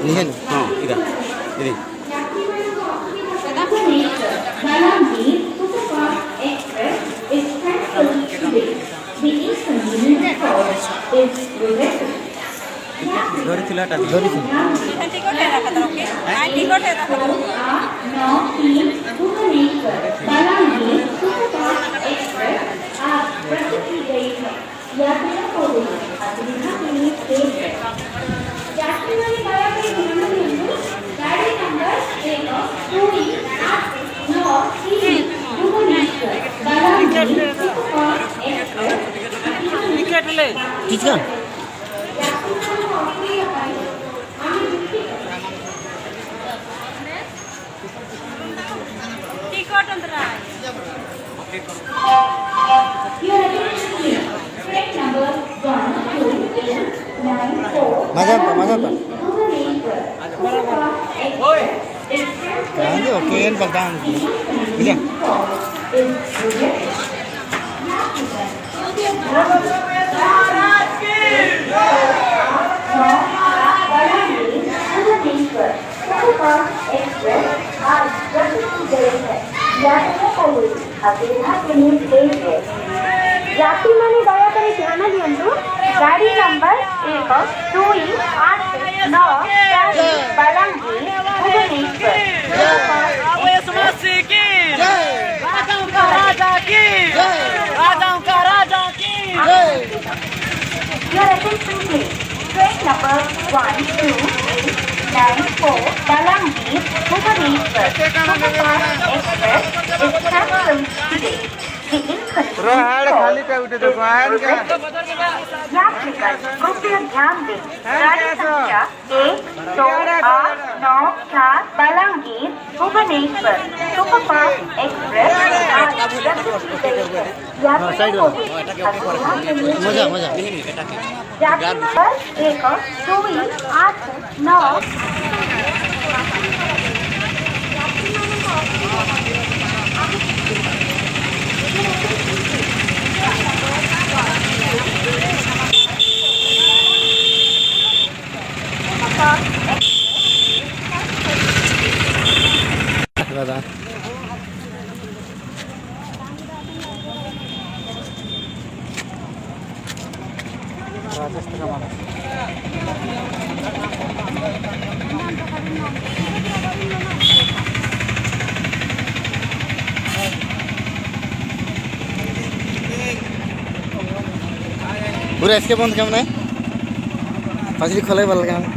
निहेन हां इरा इरी धरी थिला टा धरी थी टिकट है रखा था ओके हां टिकट है रखा था 9 भुवनेश्वर बालाजी सुपरफास्ट एक्सप्रेस आज रद्द की गई है। यात्रियों को असुविधा के लिए खेद है। यात्रियों गया के विमानबंदर गाड़ी number 1 Bhubaneswar Balaji superfast express ticket ले किसका टिकट अंदर ट्रेन नंबर 1294 मजा Grande, oke, pegang. Bisa. यात्री माने दयाकरी ध्यान दियंतु गाड़ी number 1289 Balangir Bhubaneswar Your attention please. Train number 1294 Balangir Bhubaneswar Superfast Express is cancelled today. The inconvenience यात्रीगण कृपया ध्यान दें गाड़ी संख्या 1289 बलांगीर भुवनेश्वर सुपरफास्ट एक्सप्रेस आज रद्द की गई है। यात्रियों को मजा यात्री नंबर 1289 दादा पूरा इसके बंद क्या है फासिली खोले वाला क्या